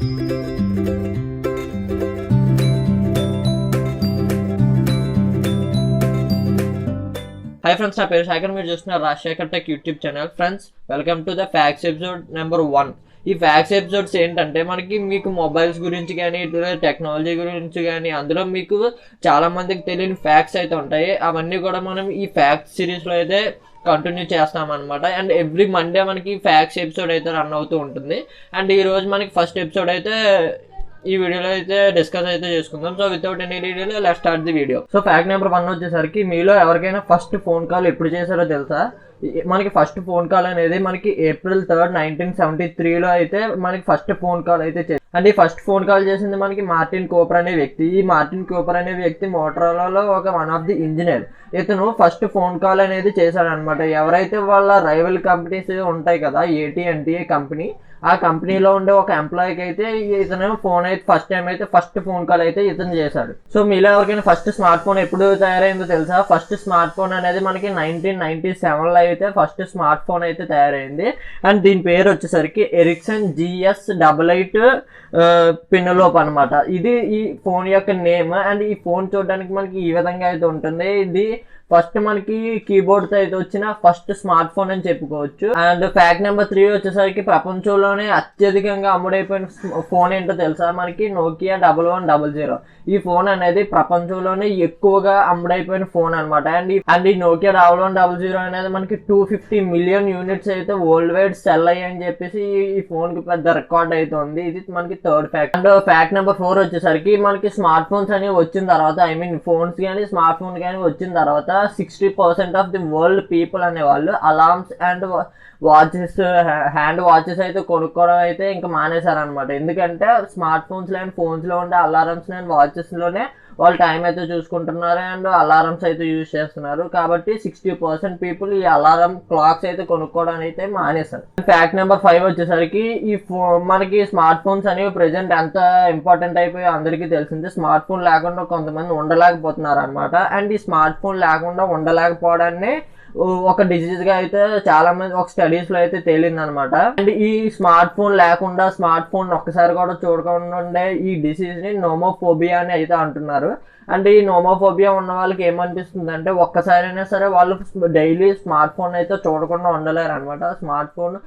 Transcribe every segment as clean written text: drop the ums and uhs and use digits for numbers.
Hi friends, నా పేరు శేఖర్. మీరు చూస్తున్నారు Rajasekhar tech YouTube channel. Friends, welcome to the facts episode number 1. ఈ ఫ్యాక్ట్స్ ఎపిసోడ్స్ ఏంటంటే మీకు మొబైల్స్ గురించి కానీ ఇటు టెక్నాలజీ గురించి కానీ అందులో మీకు చాలా మందికి తెలియని ఫ్యాక్ట్స్ అయితే ఉంటాయి. అవన్నీ కూడా మనం ఈ ఫ్యాక్ట్స్ సిరీస్లో అయితే కంటిన్యూ చేస్తామన్నమాట. అండ్ ఎవ్రీ మండే మనకి ఫ్యాక్ట్స్ ఎపిసోడ్ అయితే రన్ అవుతూ ఉంటుంది. అండ్ ఈరోజు మనకి ఫస్ట్ ఎపిసోడ్ అయితే ఈ వీడియోలో అయితే డిస్కస్ అయితే చేసుకుందాం. So without any detail let's start the video. So fact number 1 వచ్చేసరికి మీలో ఎవరికైనా ఫస్ట్ ఫోన్ కాల్ ఎప్పుడు చేశారో తెలుసా? మనకి ఫస్ట్ ఫోన్ కాల్ అనేది మనకి April 3, 1973లో అయితే మనకి ఫస్ట్ ఫోన్ కాల్ అయితే చేశారు. అండ్ ఈ ఫస్ట్ ఫోన్ కాల్ చేసింది మనకి మార్టిన్ కూపర్ అనే వ్యక్తి. ఈ మార్టిన్ కూపర్ అనే వ్యక్తి మోటరోలాలో వన్ ఆఫ్ ది ఇంజనీర్. ఇతను ఫస్ట్ ఫోన్ కాల్ అనేది చేశాడనమాట. ఎవరైతే వాళ్ళ రైవల్ కంపెనీస్ ఉంటాయి కదా, AT&T కంపెనీ, ఆ కంపెనీలో ఉండే ఒక ఎంప్లాయీకి అయితే ఇతను ఫోన్ అయితే ఫస్ట్ ఫోన్ కాల్ అయితే ఇతను చేశాడు. సో మీలో ఎవరికైనా ఫస్ట్ స్మార్ట్ ఫోన్ ఎప్పుడు తయారైందో తెలుసా? ఫస్ట్ స్మార్ట్ ఫోన్ అనేది మనకి 1997లో అయితే ఫస్ట్ స్మార్ట్ ఫోన్ అయితే తయారైంది. అండ్ దీని పేరు వచ్చేసరికి ఎరిక్సన్ GS88 పినలోప్ అనమాట. ఇది ఈ ఫోన్ యొక్క నేమ్. అండ్ ఈ ఫోన్ చూడడానికి మనకి ఈ విధంగా అయితే ఉంటుంది. ఇది ఫస్ట్ మనకి కీబోర్డ్ తో అయితే వచ్చిన ఫస్ట్ స్మార్ట్ ఫోన్ అని చెప్పుకోవచ్చు. అండ్ ఫ్యాక్ట్ నెంబర్ 3 వచ్చేసరికి ప్రపంచంలోనే అత్యధికంగా అమ్ముడైపోయిన ఫోన్ ఏంటో తెలుసా? మనకి నోకియా 1100. ఈ ఫోన్ అనేది ప్రపంచంలోనే ఎక్కువగా అమ్ముడైపోయిన ఫోన్ అనమాట. అండ్ ఈ నోకియా 1100 అనేది మనకి 250 మిలియన్ యూనిట్స్ అయితే వరల్డ్ వైడ్ సెల్ అయ్యని చెప్పేసి ఈ ఫోన్ కి పెద్ద రికార్డ్ అయితే ఉంది. ఇది మనకి third fact. And fact number 4 వచ్చేసరికి మనకి స్మార్ట్ ఫోన్స్ అనేవి వచ్చిన తర్వాత, ఫోన్స్ కానీ స్మార్ట్ ఫోన్ కానీ వచ్చిన తర్వాత 60% ఆఫ్ ది వరల్డ్ పీపుల్ అనేవాళ్ళు alarms and watches, hand watches అయితే కొనుక్కోవడం అయితే ఇంకా మానేశారనమాట. ఎందుకంటే స్మార్ట్ ఫోన్స్ లో ఉండే అలారమ్స్ అండ్ వాచెస్ లోనే వాళ్ళు టైం అయితే చూసుకుంటున్నారు అండ్ అలారమ్స్ అయితే యూజ్ చేస్తున్నారు. కాబట్టి 60% పీపుల్ ఈ అలారం క్లాక్స్ అయితే కొనుక్కోవడం అయితే మానేశారు. ఫ్యాక్ట్ నెంబర్ 5 వచ్చేసరికి మనకి స్మార్ట్ ఫోన్స్ అనేవి ప్రెసెంట్ ఎంత ఇంపార్టెంట్ అయిపోయి అందరికీ తెలిసిందే. స్మార్ట్ ఫోన్ లేకుండా కొంతమంది ఉండలేకపోతున్నారు అనమాట. అండ్ ఈ స్మార్ట్ ఫోన్ లేకుండా ఉండలేకపోవడాన్ని ఒక డిజీజ్ గా అయితే చాలా మంది ఒక స్టడీస్ లో అయితే తేలింది అనమాట. అండ్ ఈ స్మార్ట్ ఫోన్ లేకుండా, స్మార్ట్ ఫోన్ ఒక్కసారి కూడా చూడకుండా ఉండే ఈ డిసీజ్ ని నోమోఫోబియా అని అయితే అంటున్నారు. అండ్ ఈ నోమోఫోబియా ఉన్న వాళ్ళకి ఏమనిపిస్తుంది అంటే ఒక్కసారైనా సరే వాళ్ళు డైలీ స్మార్ట్ ఫోన్ అయితే చూడకుండా ఉండలేరు అనమాట. స్మార్ట్ ఫోన్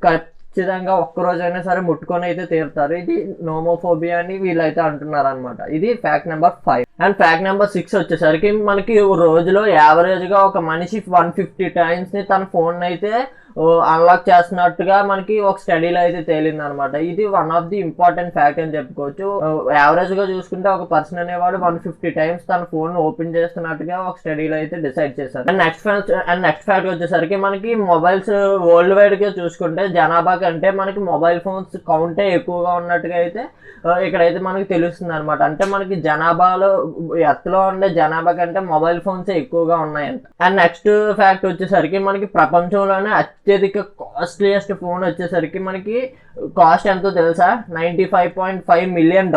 ఖచ్చితంగా ఒక్కరోజైనా సరే ముట్టుకొని అయితే తీరుతారు. ఇది నోమోఫోబియా అని వీళ్ళైతే అంటున్నారు అనమాట. ఇది fact number 5. And fact number 6 వచ్చేసరికి మనకి రోజులో యావరేజ్ గా ఒక మనిషి 150 టైమ్స్ ని తన ఫోన్ అయితే అన్లాక్ చేస్తున్నట్టుగా మనకి ఒక స్టడీలో అయితే తేలింది అనమాట. ఇది one of the important fact అని చెప్పుకోవచ్చు. యావరేజ్ గా చూసుకుంటే ఒక పర్సన్ అనేవాడు 150 టైమ్స్ తన ఫోన్ ఓపెన్ చేస్తున్నట్టుగా ఒక స్టడీలో అయితే డిసైడ్ చేశారు. అండ్ నెక్స్ట్ ఫ్యాక్ట్ వచ్చేసరికి మనకి మొబైల్స్ వరల్డ్ వైడ్ గా చూసుకుంటే జనాభా కంటే మనకి మొబైల్ ఫోన్స్ కౌంటే ఎక్కువగా ఉన్నట్టుగా అయితే ఇక్కడైతే మనకి తెలుస్తుంది అనమాట. అంటే మనకి జనాభాలో ఎత్తులో ఉండే జనాభా కంటే మొబైల్ ఫోన్స్ ఎక్కువగా ఉన్నాయంట. అండ్ నెక్స్ట్ ఫ్యాక్ట్ వచ్చేసరికి మనకి ప్రపంచంలోనే అత్యధిక కాస్ట్లీయెస్ట్ ఫోన్ వచ్చేసరికి మనకి కాస్ట్ ఎంతో తెలుసా? $95.5 మిలియన్.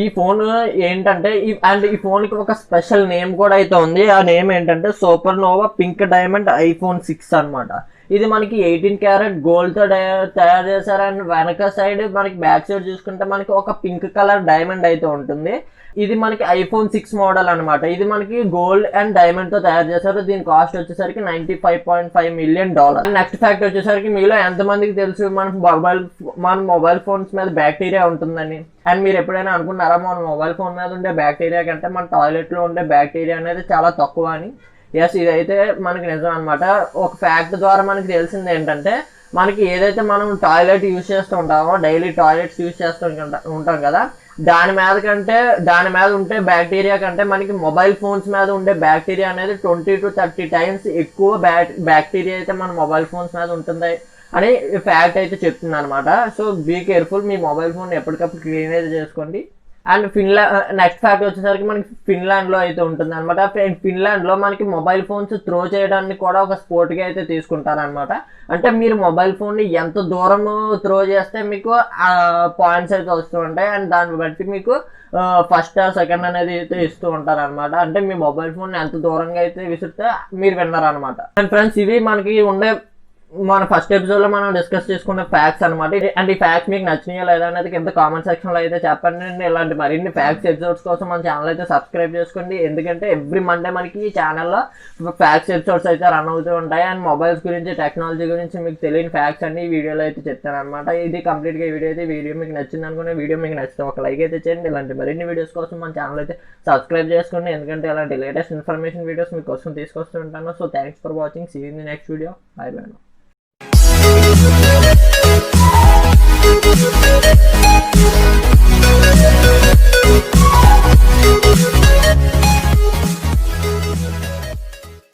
ఈ ఫోన్ ఏంటంటే ఈ ఫోన్ కి ఒక స్పెషల్ నేమ్ కూడా అయితే ఉంది. ఆ నేమ్ ఏంటంటే supernova pink diamond iPhone 6 అనమాట. ఇది మనకి 18 క్యారెట్ గోల్డ్ తో తయారు చేశారు. అండ్ వెనక సైడ్ మనకి బ్యాక్ సైడ్ చూసుకుంటే మనకి ఒక పింక్ కలర్ డైమండ్ అయితే ఉంటుంది. ఇది మనకి iPhone 6 మోడల్ అనమాట. ఇది మనకి గోల్డ్ అండ్ డైమండ్ తో తయారు చేశారు. దీని కాస్ట్ వచ్చేసరికి $95.5 మిలియన్. నెక్స్ట్ ఫ్యాక్ట్ వచ్చేసరికి మీలో ఎంతమందికి తెలుసు మన మొబైల్ ఫోన్స్ మీద బ్యాక్టీరియా ఉంటుందని? అండ్ మీరు ఎప్పుడైనా అనుకున్నారా మన మొబైల్ ఫోన్ మీద ఉండే బ్యాక్టీరియా కంటే మన టాయిలెట్ లో ఉండే బ్యాక్టీరియా అనేది చాలా తక్కువ అని? ఎస్, ఇదైతే మనకి నిజం అనమాట. ఒక ఫ్యాక్ట్ ద్వారా మనకి తెలిసింది ఏంటంటే మనకి ఏదైతే మనం టాయిలెట్ యూజ్ చేస్తూ ఉంటామో, డైలీ టాయిలెట్స్ యూజ్ చేస్తూ ఉంటాం కదా, దాని మీద ఉంటే బ్యాక్టీరియా కంటే మనకి మొబైల్ ఫోన్స్ మీద ఉండే బ్యాక్టీరియా అనేది 20 to 30 టైమ్స్ ఎక్కువ బ్యాక్టీరియా అయితే మన మొబైల్ ఫోన్స్ మీద ఉంటుంది అని ఫ్యాక్ట్ అయితే చెప్తుంది అనమాట. సో బీ కేర్ఫుల్, మీ మొబైల్ ఫోన్ ఎప్పటికప్పుడు క్లీన్ అయితే చేసుకోండి. అండ్ నెక్స్ట్ ఫ్యాక్ట్ వచ్చేసరికి మనకి ఫిన్లాండ్ లో అయితే ఉంటుంది అనమాట. ఫిన్లాండ్ లో మనకి మొబైల్ ఫోన్స్ త్రో చేయడానికి కూడా ఒక స్పోర్ట్ గా అయితే తీసుకుంటారు అనమాట. అంటే మీరు మొబైల్ ఫోన్ ని ఎంత దూరం త్రో చేస్తే మీకు పాయింట్స్ అయితే వస్తూ ఉంటాయి. అండ్ దాన్ని బట్టి మీకు ఫస్ట్ ఆర్ సెకండ్ అనేది అయితే ఇస్తూ ఉంటారు అనమాట. అంటే మీ మొబైల్ ఫోన్ ఎంత దూరంగా అయితే విసిరితే మీరు విన్నారు అనమాట. అండ్ ఫ్రెండ్స్, ఇవి మనకి ఉండే మన ఫస్ట్ ఎపిసోడ్ లో మనం డిస్కస్ చేసుకున్న ఫ్యాక్ట్స్ అనమాట. అండ్ ఈ ఫ్యాక్ట్స్ మీకు నచ్చినాయో లేదా అనేది కింద కామెంట్ సెక్షన్ లో అయితే చెప్పండి. ఇలాంటి మరిన్ని ఫ్యాక్ట్స్ ఎపిసోడ్స్ కోసం మన ఛానల్ అయితే సబ్స్క్రైబ్ చేసుకోండి. ఎందుకంటే ఎవ్రీ మండే మనకి ఈ ఛానల్లో ఫ్యాక్ట్స్ ఎపిసోడ్స్ అయితే రన్ అవుతూ ఉంటాయి. అండ్ మొబైల్స్ గురించి, టెక్నాలజీ గురించి మీకు తెలియని ఫ్యాక్ట్స్ అన్ని ఈ వీడియోలో అయితే చెప్తాను అనమాట. ఇది కంప్లీట్ గా వీడియో మీకు నచ్చింది అనుకునే వీడియో మీకు నచ్చితే ఒక లైక్ అయితే చేయండి. ఇలాంటి మరిన్ని వీడియోస్ కోసం మన ఛానల్ అయితే సబ్స్క్రైబ్ చేసుకోండి. ఎందుకంటే ఇలాంటి లేటెస్ట్ ఇన్ఫర్మేషన్ వీడియోస్ మీకోసం తీసుకొస్తూ ఉంటాను. So thanks for watching. See you in the next video. Bye by.